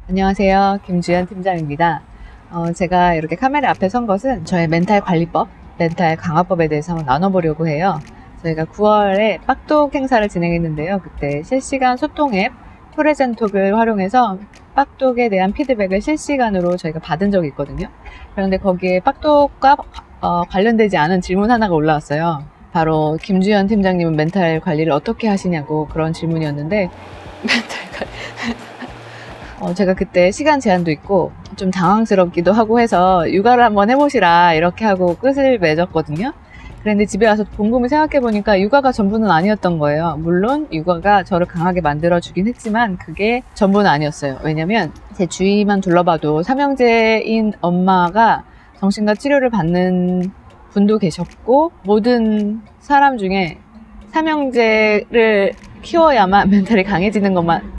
안녕하세요. 김주연 팀장입니다. 제가 이렇게 카메라 앞에 선 것은 저의 멘탈 관리법, 멘탈 강화법에 대해서 한번 나눠보려고 해요. 저희가 9월에 빡독 행사를 진행했는데요. 그때 실시간 소통 앱 프레젠톡을 활용해서 빡독에 대한 피드백을 실시간으로 저희가 받은 적이 있거든요. 그런데 거기에 빡독과 관련되지 않은 질문 하나가 올라왔어요. 바로 김주연 팀장님은 멘탈 관리를 어떻게 하시냐고 그런 질문이었는데 제가 그때 시간 제한도 있고 좀 당황스럽기도 하고 해서 육아를 한번 해보시라 이렇게 하고 끝을 맺었거든요. 그런데 집에 와서 곰곰이 생각해보니까 육아가 전부는 아니었던 거예요. 물론 육아가 저를 강하게 만들어주긴 했지만 그게 전부는 아니었어요. 왜냐면 제 주위만 둘러봐도 삼형제인 엄마가 정신과 치료를 받는 분도 계셨고 모든 사람 중에 삼형제를 키워야만 멘탈이 강해지는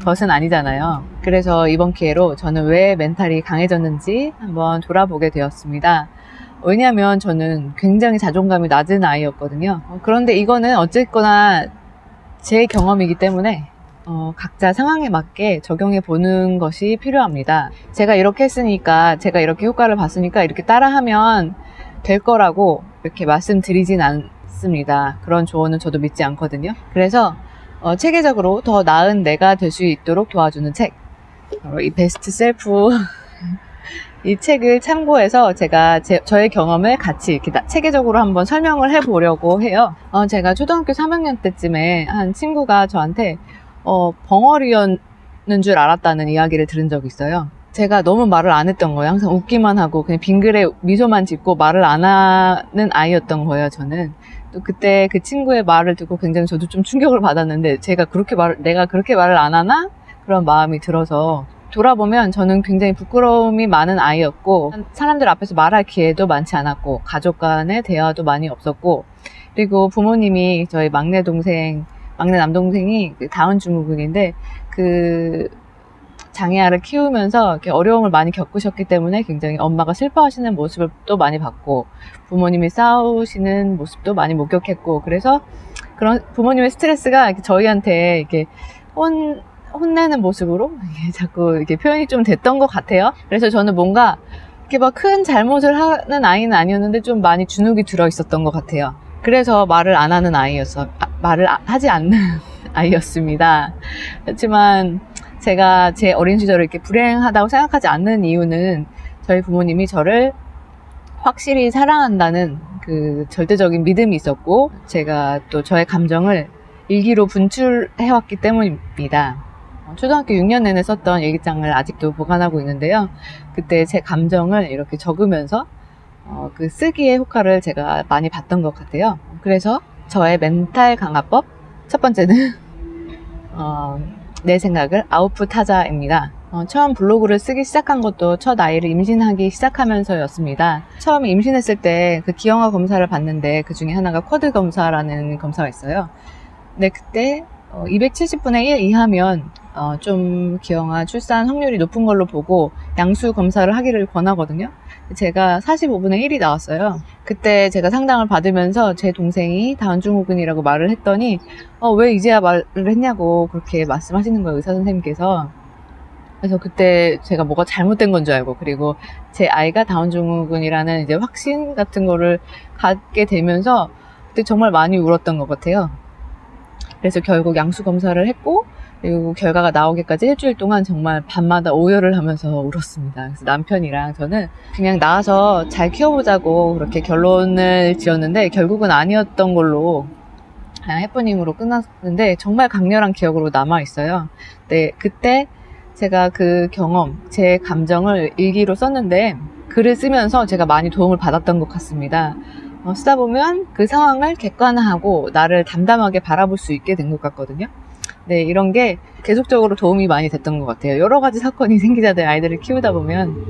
것은 아니잖아요. 그래서 이번 기회로 저는 왜 멘탈이 강해졌는지 한번 돌아보게 되었습니다. 왜냐하면 저는 굉장히 자존감이 낮은 아이였거든요. 그런데 이거는 어쨌거나 제 경험이기 때문에 각자 상황에 맞게 적용해 보는 것이 필요합니다. 제가 이렇게 했으니까, 제가 이렇게 효과를 봤으니까 이렇게 따라하면 될 거라고 이렇게 말씀드리진 않습니다. 그런 조언은 저도 믿지 않거든요. 그래서 체계적으로 더 나은 내가 될 수 있도록 도와주는 책, 이 베스트 셀프 이 책을 참고해서 제가 저의 경험을 같이 이렇게 체계적으로 한번 설명을 해보려고 해요. 제가 초등학교 3학년 때쯤에 한 친구가 저한테 벙어리였는 줄 알았다는 이야기를 들은 적이 있어요. 제가 너무 말을 안 했던 거예요. 항상 웃기만 하고 그냥 빙그레 미소만 짓고 말을 안 하는 아이였던 거예요. 저는 또 그때 그 친구의 말을 듣고 굉장히 저도 좀 충격을 받았는데 내가 그렇게 말을 안 하나? 그런 마음이 들어서 돌아보면 저는 굉장히 부끄러움이 많은 아이였고 사람들 앞에서 말할 기회도 많지 않았고 가족 간의 대화도 많이 없었고 그리고 부모님이 저희 막내 남동생이 다운 증후군인데 그 장애아를 키우면서 이렇게 어려움을 많이 겪으셨기 때문에 굉장히 엄마가 슬퍼하시는 모습을 또 많이 봤고 부모님이 싸우시는 모습도 많이 목격했고 그래서 그런 부모님의 스트레스가 저희한테 이렇게 혼내는 모습으로 자꾸 이렇게 표현이 좀 됐던 것 같아요. 그래서 저는 뭔가 이렇게 막 큰 잘못을 하는 아이는 아니었는데 좀 많이 주눅이 들어 있었던 것 같아요. 그래서 말을 하지 않는 아이였습니다. 그렇지만 제가 제 어린 시절을 이렇게 불행하다고 생각하지 않는 이유는 저희 부모님이 저를 확실히 사랑한다는 그 절대적인 믿음이 있었고 제가 또 저의 감정을 일기로 분출해왔기 때문입니다. 초등학교 6년 내내 썼던 일기장을 아직도 보관하고 있는데요. 그때 제 감정을 이렇게 적으면서 그 쓰기의 효과를 제가 많이 봤던 것 같아요. 그래서 저의 멘탈 강화법 첫 번째는 내 생각을 아웃풋하자입니다. 처음 블로그를 쓰기 시작한 것도 첫 아이를 임신하기 시작하면서였습니다. 처음에 임신했을 때 그 기형아 검사를 봤는데 그 중에 하나가 쿼드 검사라는 검사가 있어요. 근데 그때 270분의 1 이하면 좀 기형아 출산 확률이 높은 걸로 보고 양수 검사를 하기를 권하거든요. 제가 45분의 1이 나왔어요. 그때 제가 상담을 받으면서 제 동생이 다운 증후군이라고 말을 했더니 왜 이제야 말을 했냐고 그렇게 말씀하시는 거예요, 의사 선생님께서. 그래서 그때 제가 뭐가 잘못된 건 줄 알고 그리고 제 아이가 다운 증후군이라는 이제 확신 같은 거를 갖게 되면서 그때 정말 많이 울었던 것 같아요. 그래서 결국 양수 검사를 했고 그리고 결과가 나오기까지 일주일 동안 정말 밤마다 오열을 하면서 울었습니다. 그래서 남편이랑 저는 그냥 낳아서 잘 키워보자고 그렇게 결론을 지었는데 결국은 아니었던 걸로 그냥 해프닝으로 끝났는데 정말 강렬한 기억으로 남아있어요. 네, 그때 제가 그 경험, 제 감정을 일기로 썼는데 글을 쓰면서 제가 많이 도움을 받았던 것 같습니다. 쓰다 보면 그 상황을 객관화하고 나를 담담하게 바라볼 수 있게 된 것 같거든요. 네, 이런 게 계속적으로 도움이 많이 됐던 것 같아요. 여러 가지 사건이 생기자들 아이들을 키우다 보면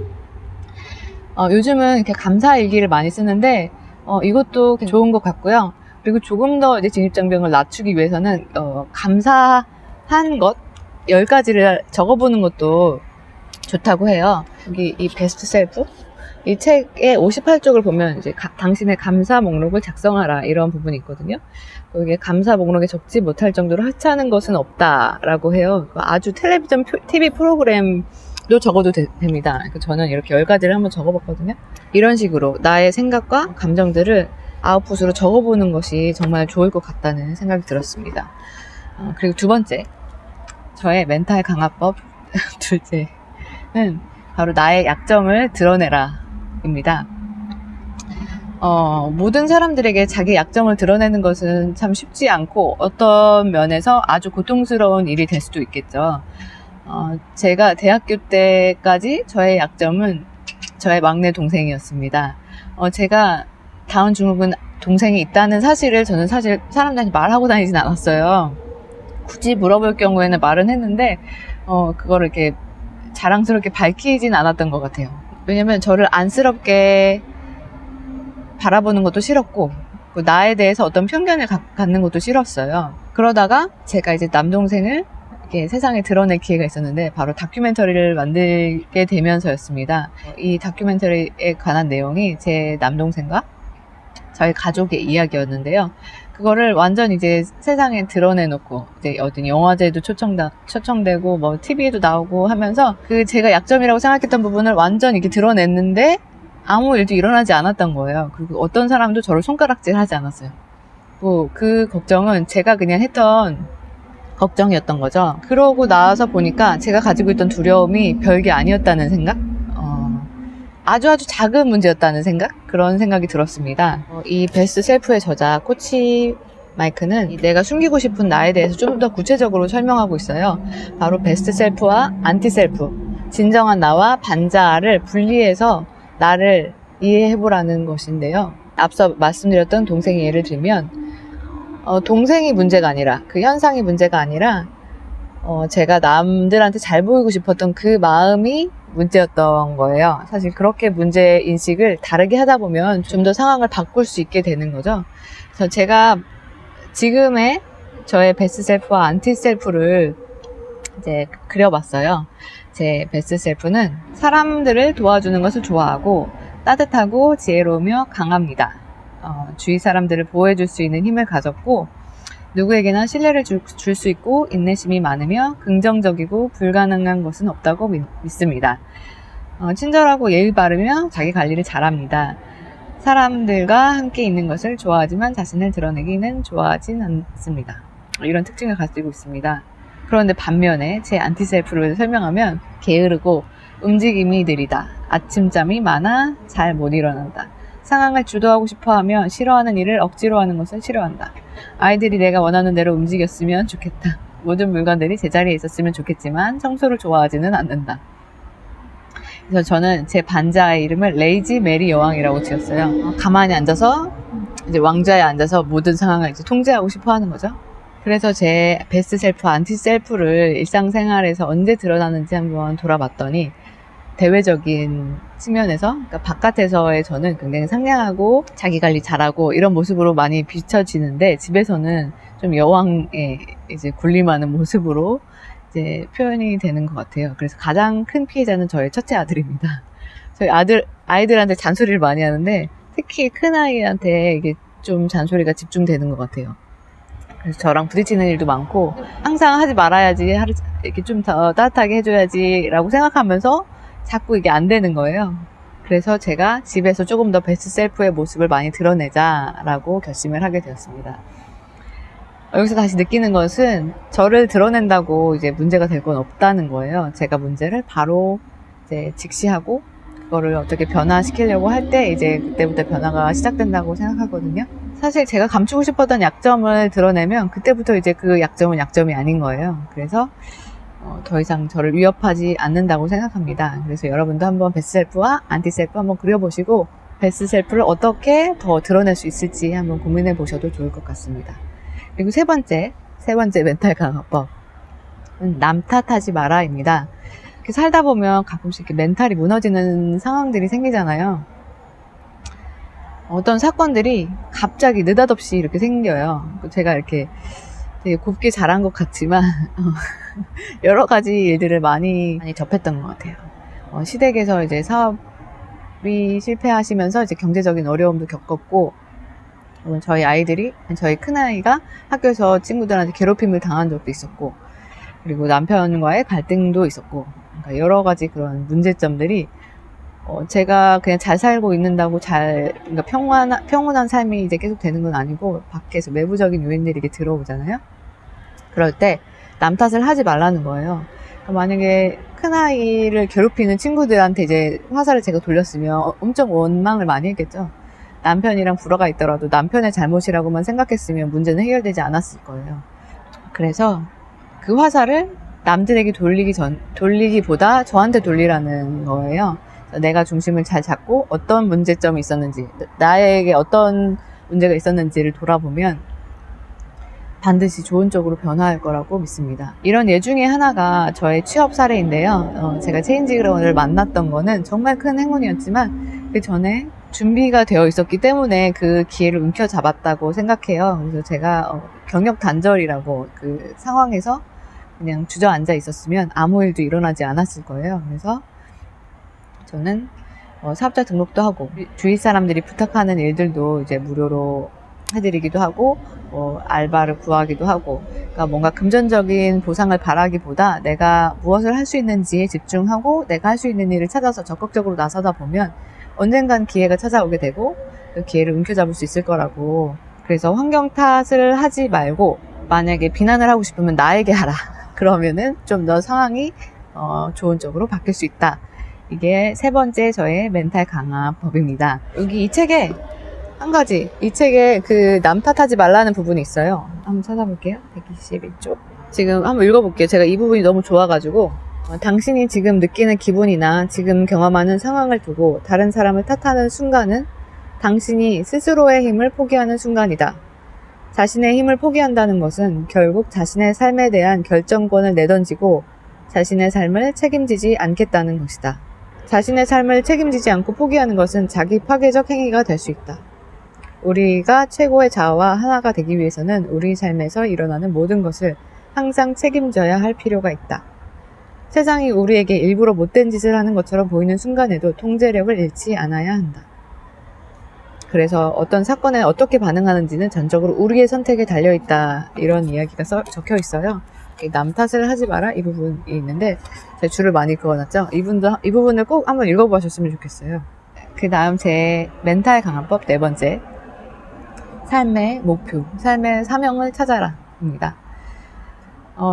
요즘은 이렇게 감사 일기를 많이 쓰는데 이것도 좋은 것 같고요. 그리고 조금 더 이제 진입장벽을 낮추기 위해서는 감사한 것 10가지를 적어보는 것도 좋다고 해요. 여기 이 베스트 셀프 이 책의 58쪽을 보면 이제 당신의 감사 목록을 작성하라 이런 부분이 있거든요. 이게 감사 목록에 적지 못할 정도로 하찮은 것은 없다라고 해요. 아주 텔레비전 TV 프로그램도 적어도 됩니다. 저는 이렇게 10가지를 한번 적어봤거든요. 이런 식으로 나의 생각과 감정들을 아웃풋으로 적어보는 것이 정말 좋을 것 같다는 생각이 들었습니다. 그리고 두 번째, 저의 멘탈 강화법 둘째는 바로 나의 약점을 드러내라 입니다. 모든 사람들에게 자기 약점을 드러내는 것은 참 쉽지 않고 어떤 면에서 아주 고통스러운 일이 될 수도 있겠죠. 제가 대학교 때까지 저의 약점은 저의 막내 동생이었습니다. 제가 다운 증후군 동생이 있다는 사실을 저는 사실 사람들한테 말하고 다니진 않았어요. 굳이 물어볼 경우에는 말은 했는데 그거를 이렇게 자랑스럽게 밝히진 않았던 것 같아요. 왜냐면 저를 안쓰럽게 바라보는 것도 싫었고 나에 대해서 어떤 편견을 갖는 것도 싫었어요. 그러다가 제가 이제 남동생을 이렇게 세상에 드러낼 기회가 있었는데 바로 다큐멘터리를 만들게 되면서였습니다. 이 다큐멘터리에 관한 내용이 제 남동생과 저희 가족의 이야기였는데요. 그거를 완전 이제 세상에 드러내놓고 이제 어떤 영화제도 초청되고 뭐 TV에도 나오고 하면서 그 제가 약점이라고 생각했던 부분을 완전 이렇게 드러냈는데 아무 일도 일어나지 않았던 거예요. 그리고 어떤 사람도 저를 손가락질 하지 않았어요. 뭐 그 걱정은 제가 그냥 했던 걱정이었던 거죠. 그러고 나서 보니까 제가 가지고 있던 두려움이 별게 아니었다는 생각? 아주 작은 문제였다는 생각? 그런 생각이 들었습니다. 이 베스트 셀프의 저자 코치 마이크는 내가 숨기고 싶은 나에 대해서 좀 더 구체적으로 설명하고 있어요. 바로 베스트 셀프와 안티 셀프, 진정한 나와 반자아를 분리해서 나를 이해해보라는 것인데요. 앞서 말씀드렸던 동생의 예를 들면 동생이 문제가 아니라 그 현상이 문제가 아니라 제가 남들한테 잘 보이고 싶었던 그 마음이 문제였던 거예요. 사실 그렇게 문제 인식을 다르게 하다 보면 좀 더 상황을 바꿀 수 있게 되는 거죠. 그래서 제가 지금의 저의 베스트 셀프와 안티 셀프를 이제 그려봤어요. 제 베스트 셀프는 사람들을 도와주는 것을 좋아하고 따뜻하고 지혜로우며 강합니다. 주위 사람들을 보호해줄 수 있는 힘을 가졌고 누구에게나 신뢰를 줄 수 있고 인내심이 많으며 긍정적이고 불가능한 것은 없다고 믿습니다. 친절하고 예의 바르며 자기 관리를 잘합니다. 사람들과 함께 있는 것을 좋아하지만 자신을 드러내기는 좋아하진 않습니다. 이런 특징을 가지고 있습니다. 그런데 반면에 제 안티셀프를 설명하면 게으르고 움직임이 느리다. 아침잠이 많아 잘 못 일어난다. 상황을 주도하고 싶어하며 싫어하는 일을 억지로 하는 것을 싫어한다. 아이들이 내가 원하는 대로 움직였으면 좋겠다. 모든 물건들이 제자리에 있었으면 좋겠지만 청소를 좋아하지는 않는다. 그래서 저는 제 반자의 이름을 레이지 메리 여왕이라고 지었어요. 가만히 앉아서 이제 왕좌에 앉아서 모든 상황을 이제 통제하고 싶어 하는 거죠. 그래서 제 베스트 셀프, 안티 셀프를 일상생활에서 언제 드러나는지 한번 돌아봤더니 대외적인 측면에서, 그러니까 바깥에서의 저는 굉장히 상냥하고 자기 관리 잘하고 이런 모습으로 많이 비춰지는데 집에서는 좀 여왕의 이제 군림하는 모습으로 이제 표현이 되는 것 같아요. 그래서 가장 큰 피해자는 저의 첫째 아들입니다. 저희 아이들한테 잔소리를 많이 하는데 특히 큰 아이한테 이게 좀 잔소리가 집중되는 것 같아요. 그래서 저랑 부딪히는 일도 많고 항상 하지 말아야지, 이렇게 좀 더 따뜻하게 해줘야지 라고 생각하면서 자꾸 이게 안 되는 거예요. 그래서 제가 집에서 조금 더 베스트 셀프의 모습을 많이 드러내자라고 결심을 하게 되었습니다. 여기서 다시 느끼는 것은 저를 드러낸다고 이제 문제가 될 건 없다는 거예요. 제가 문제를 바로 이제 직시하고 그거를 어떻게 변화시키려고 할 때 이제 그때부터 변화가 시작된다고 생각하거든요. 사실 제가 감추고 싶었던 약점을 드러내면 그때부터 이제 그 약점은 약점이 아닌 거예요. 그래서 더 이상 저를 위협하지 않는다고 생각합니다. 그래서 여러분도 한번 베스트 셀프와 안티 셀프 한번 그려보시고 베스트 셀프를 어떻게 더 드러낼 수 있을지 한번 고민해 보셔도 좋을 것 같습니다. 그리고 세 번째 멘탈 강화법은 남 탓하지 마라입니다. 이렇게 살다 보면 가끔씩 이렇게 멘탈이 무너지는 상황들이 생기잖아요. 어떤 사건들이 갑자기 느닷없이 이렇게 생겨요. 제가 이렇게 되게 곱게 잘한 것 같지만 여러 가지 일들을 많이 접했던 것 같아요. 시댁에서 이제 사업 취업이 실패하시면서 이제 경제적인 어려움도 겪었고, 저희 아이들이, 저희 큰아이가 학교에서 친구들한테 괴롭힘을 당한 적도 있었고, 그리고 남편과의 갈등도 있었고, 그러니까 여러 가지 그런 문제점들이 제가 그냥 잘 살고 있는다고 그러니까 평온한 삶이 이제 계속 되는 건 아니고, 밖에서 외부적인 요인들이 이렇게 들어오잖아요. 그럴 때 남 탓을 하지 말라는 거예요. 그러니까 만약에 큰아이를 괴롭히는 친구들한테 이제 화살을 제가 돌렸으면 엄청 원망을 많이 했겠죠. 남편이랑 불화가 있더라도 남편의 잘못이라고만 생각했으면 문제는 해결되지 않았을 거예요. 그래서 그 화살을 남들에게 돌리기보다 저한테 돌리라는 거예요. 내가 중심을 잘 잡고 어떤 문제점이 있었는지, 나에게 어떤 문제가 있었는지를 돌아보면 반드시 좋은 쪽으로 변화할 거라고 믿습니다. 이런 예 중에 하나가 저의 취업 사례인데요. 제가 체인지그라운드를 만났던 거는 정말 큰 행운이었지만 그 전에 준비가 되어 있었기 때문에 그 기회를 움켜잡았다고 생각해요. 그래서 제가 경력 단절이라고 그 상황에서 그냥 주저앉아 있었으면 아무 일도 일어나지 않았을 거예요. 그래서 저는 사업자 등록도 하고 주위 사람들이 부탁하는 일들도 이제 무료로 해드리기도 하고 알바를 구하기도 하고, 그러니까 뭔가 금전적인 보상을 바라기보다 내가 무엇을 할 수 있는지에 집중하고 내가 할 수 있는 일을 찾아서 적극적으로 나서다 보면 언젠간 기회가 찾아오게 되고 그 기회를 움켜잡을 수 있을 거라고. 그래서 환경 탓을 하지 말고 만약에 비난을 하고 싶으면 나에게 하라. 그러면은 좀 더 상황이 좋은 쪽으로 바뀔 수 있다. 이게 세 번째 저의 멘탈 강화 법입니다. 여기 이 책에 한 가지, 이 책에 그 남 탓하지 말라는 부분이 있어요. 한번 찾아볼게요. 121쪽. 지금 한번 읽어볼게요. 제가 이 부분이 너무 좋아가지고. 당신이 지금 느끼는 기분이나 지금 경험하는 상황을 두고 다른 사람을 탓하는 순간은 당신이 스스로의 힘을 포기하는 순간이다. 자신의 힘을 포기한다는 것은 결국 자신의 삶에 대한 결정권을 내던지고 자신의 삶을 책임지지 않겠다는 것이다. 자신의 삶을 책임지지 않고 포기하는 것은 자기 파괴적 행위가 될 수 있다. 우리가 최고의 자아와 하나가 되기 위해서는 우리 삶에서 일어나는 모든 것을 항상 책임져야 할 필요가 있다. 세상이 우리에게 일부러 못된 짓을 하는 것처럼 보이는 순간에도 통제력을 잃지 않아야 한다. 그래서 어떤 사건에 어떻게 반응하는지는 전적으로 우리의 선택에 달려있다. 이런 이야기가 적혀 있어요. 남 탓을 하지 마라 이 부분이 있는데 제가 줄을 많이 그어놨죠. 이 부분을 꼭 한번 읽어보셨으면 좋겠어요. 그 다음 제 멘탈 강화법 네 번째, 삶의 목표, 삶의 사명을 찾아라 입니다.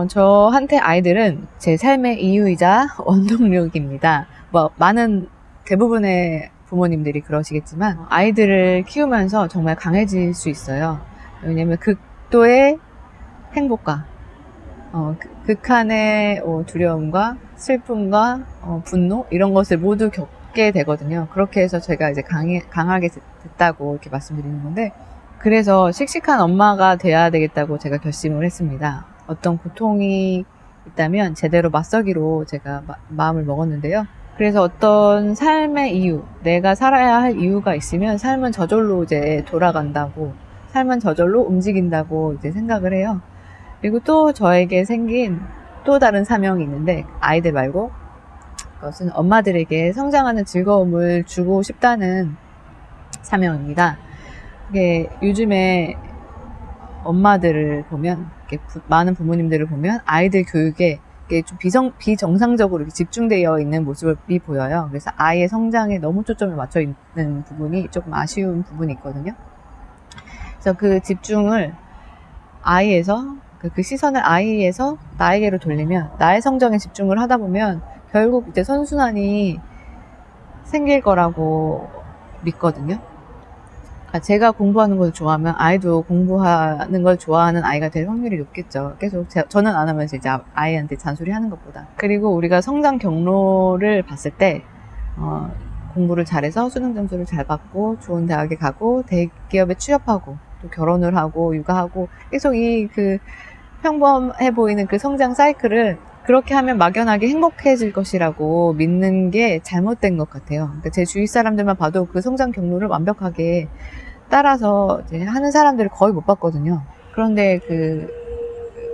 저한테 아이들은 제 삶의 이유이자 원동력입니다. 대부분의 부모님들이 그러시겠지만 아이들을 키우면서 정말 강해질 수 있어요. 왜냐면 극도의 행복과 극한의 두려움과 슬픔과 분노 이런 것을 모두 겪게 되거든요. 그렇게 해서 제가 이제 강하게 됐다고 이렇게 말씀드리는 건데, 그래서 씩씩한 엄마가 돼야 되겠다고 제가 결심을 했습니다. 어떤 고통이 있다면 제대로 맞서기로 제가 마음을 먹었는데요. 그래서 어떤 삶의 이유, 내가 살아야 할 이유가 있으면 삶은 저절로 이제 돌아간다고, 삶은 저절로 움직인다고 이제 생각을 해요. 그리고 또 저에게 생긴 또 다른 사명이 있는데, 아이들 말고 그것은 엄마들에게 성장하는 즐거움을 주고 싶다는 사명입니다. 이게 요즘에 엄마들을 보면, 많은 부모님들을 보면 아이들 교육에 좀 비정상적으로 이렇게 집중되어 있는 모습이 보여요. 그래서 아이의 성장에 너무 초점을 맞춰 있는 부분이 조금 아쉬운 부분이 있거든요. 그래서 그 집중을 그 시선을 아이에서 나에게로 돌리면, 나의 성장에 집중을 하다 보면 결국 이제 선순환이 생길 거라고 믿거든요. 제가 공부하는 걸 좋아하면 아이도 공부하는 걸 좋아하는 아이가 될 확률이 높겠죠. 계속 저는 안 하면서 이제 아이한테 잔소리 하는 것보다. 그리고 우리가 성장 경로를 봤을 때 공부를 잘해서 수능 점수를 잘 받고 좋은 대학에 가고 대기업에 취업하고 또 결혼을 하고 육아하고 계속 평범해 보이는 그 성장 사이클을 그렇게 하면 막연하게 행복해질 것이라고 믿는 게 잘못된 것 같아요. 그러니까 제 주위 사람들만 봐도 그 성장 경로를 완벽하게 따라서 이제 하는 사람들을 거의 못 봤거든요. 그런데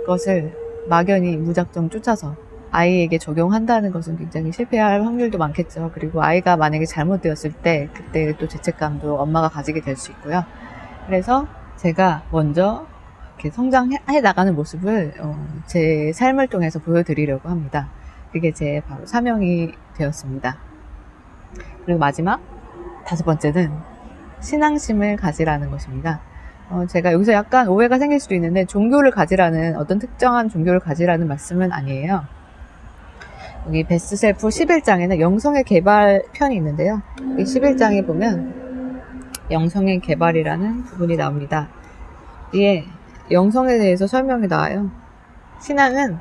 그것을 막연히 무작정 쫓아서 아이에게 적용한다는 것은 굉장히 실패할 확률도 많겠죠. 그리고 아이가 만약에 잘못되었을 때 그때 또 죄책감도 엄마가 가지게 될 수 있고요. 그래서 제가 먼저 이렇게 성장해 나가는 모습을 제 삶을 통해서 보여드리려고 합니다. 그게 제 바로 사명이 되었습니다. 그리고 마지막 5번째는 신앙심을 가지라는 것입니다. 제가 여기서 약간 오해가 생길 수도 있는데 종교를 가지라는 어떤 특정한 종교를 가지라는 말씀은 아니에요. 여기 베스트셀프 11장에는 영성의 개발 편이 있는데요. 이 11장에 보면 영성의 개발이라는 부분이 나옵니다. 이에 영성에 대해서 설명이 나와요. 신앙은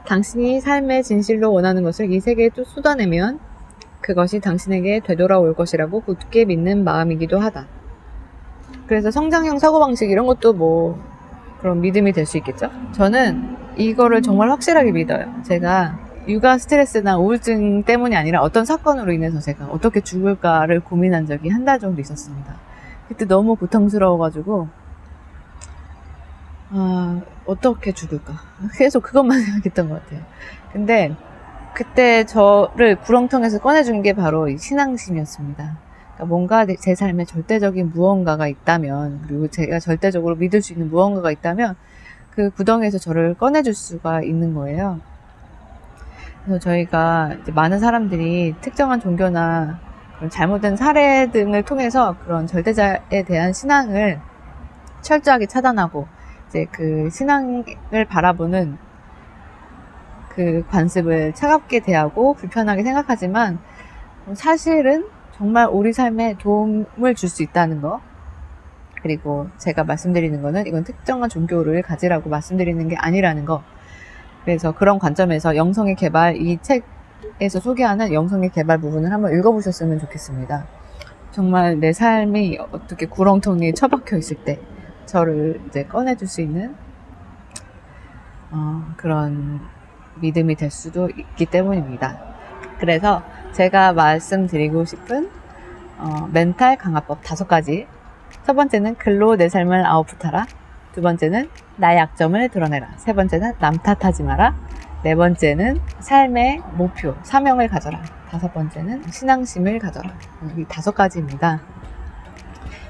당신이 삶의 진실로 원하는 것을 이 세계에 또 쏟아내면 그것이 당신에게 되돌아올 것이라고 굳게 믿는 마음이기도 하다. 그래서 성장형 사고방식 이런 것도 뭐 그런 믿음이 될 수 있겠죠? 저는 이거를 정말 확실하게 믿어요. 제가 육아 스트레스나 우울증 때문이 아니라 어떤 사건으로 인해서 제가 어떻게 죽을까를 고민한 적이 한 달 정도 있었습니다. 그때 너무 고통스러워가지고 어떻게 죽을까 계속 그것만 생각했던 것 같아요. 근데 그때 저를 구렁텅에서 꺼내준 게 바로 이 신앙심이었습니다. 그러니까 뭔가 제 삶에 절대적인 무언가가 있다면, 그리고 제가 절대적으로 믿을 수 있는 무언가가 있다면 그 구덩이에서 저를 꺼내줄 수가 있는 거예요. 그래서 저희가 이제 많은 사람들이 특정한 종교나 그런 잘못된 사례 등을 통해서 그런 절대자에 대한 신앙을 철저하게 차단하고 이제 그 신앙을 바라보는 그 관습을 차갑게 대하고 불편하게 생각하지만 사실은 정말 우리 삶에 도움을 줄 수 있다는 거, 그리고 제가 말씀드리는 거는 이건 특정한 종교를 가지라고 말씀드리는 게 아니라는 거. 그래서 그런 관점에서 영성의 개발, 이 책에서 소개하는 영성의 개발 부분을 한번 읽어보셨으면 좋겠습니다. 정말 내 삶이 어떻게 구렁텅이에 처박혀 있을 때 저를 이제 꺼내줄 수 있는 그런 믿음이 될 수도 있기 때문입니다. 그래서 제가 말씀드리고 싶은 멘탈 강화법 5가지. 첫 번째는 글로 내 삶을 아웃풋하라. 두 번째는 나의 약점을 드러내라. 세 번째는 남 탓하지 마라. 네 번째는 삶의 목표, 사명을 가져라. 5번째는 신앙심을 가져라. 이 5가지입니다.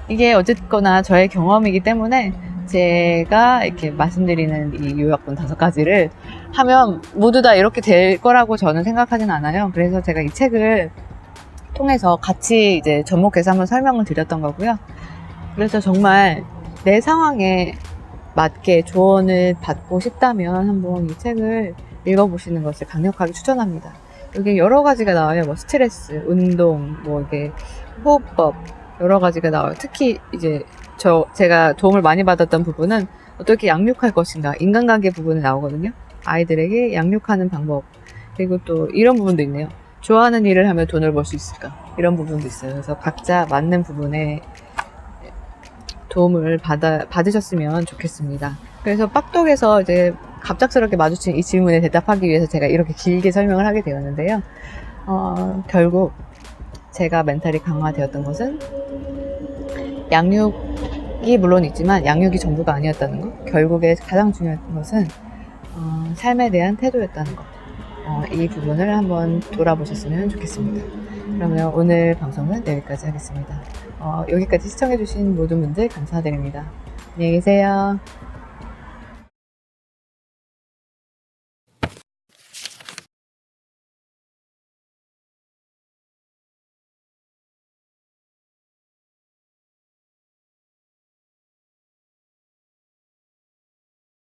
이게 어쨌거나 저의 경험이기 때문에 제가 이렇게 말씀드리는 이 요약본 5가지를 하면 모두 다 이렇게 될 거라고 저는 생각하진 않아요. 그래서 제가 이 책을 통해서 같이 이제 접목해서 한번 설명을 드렸던 거고요. 그래서 정말 내 상황에 맞게 조언을 받고 싶다면 한번 이 책을 읽어보시는 것을 강력하게 추천합니다. 여기 여러 가지가 나와요. 뭐 스트레스, 운동, 뭐 이게 호흡법 여러 가지가 나와요. 특히 이제 제가 도움을 많이 받았던 부분은 어떻게 양육할 것인가, 인간관계 부분이 나오거든요. 아이들에게 양육하는 방법, 그리고 또 이런 부분도 있네요. 좋아하는 일을 하면 돈을 벌 수 있을까, 이런 부분도 있어요. 그래서 각자 맞는 부분에 도움을 받으셨으면 좋겠습니다. 그래서 빡독에서 이제 갑작스럽게 마주친 이 질문에 대답하기 위해서 제가 이렇게 길게 설명을 하게 되었는데요. 결국 제가 멘탈이 강화되었던 것은 양육이 물론 있지만 양육이 전부가 아니었다는 것, 결국에 가장 중요한 것은 삶에 대한 태도였다는 것, 이 부분을 한번 돌아보셨으면 좋겠습니다. 그러면 오늘 방송은 여기까지 하겠습니다. 여기까지 시청해주신 모든 분들 감사드립니다. 안녕히 계세요.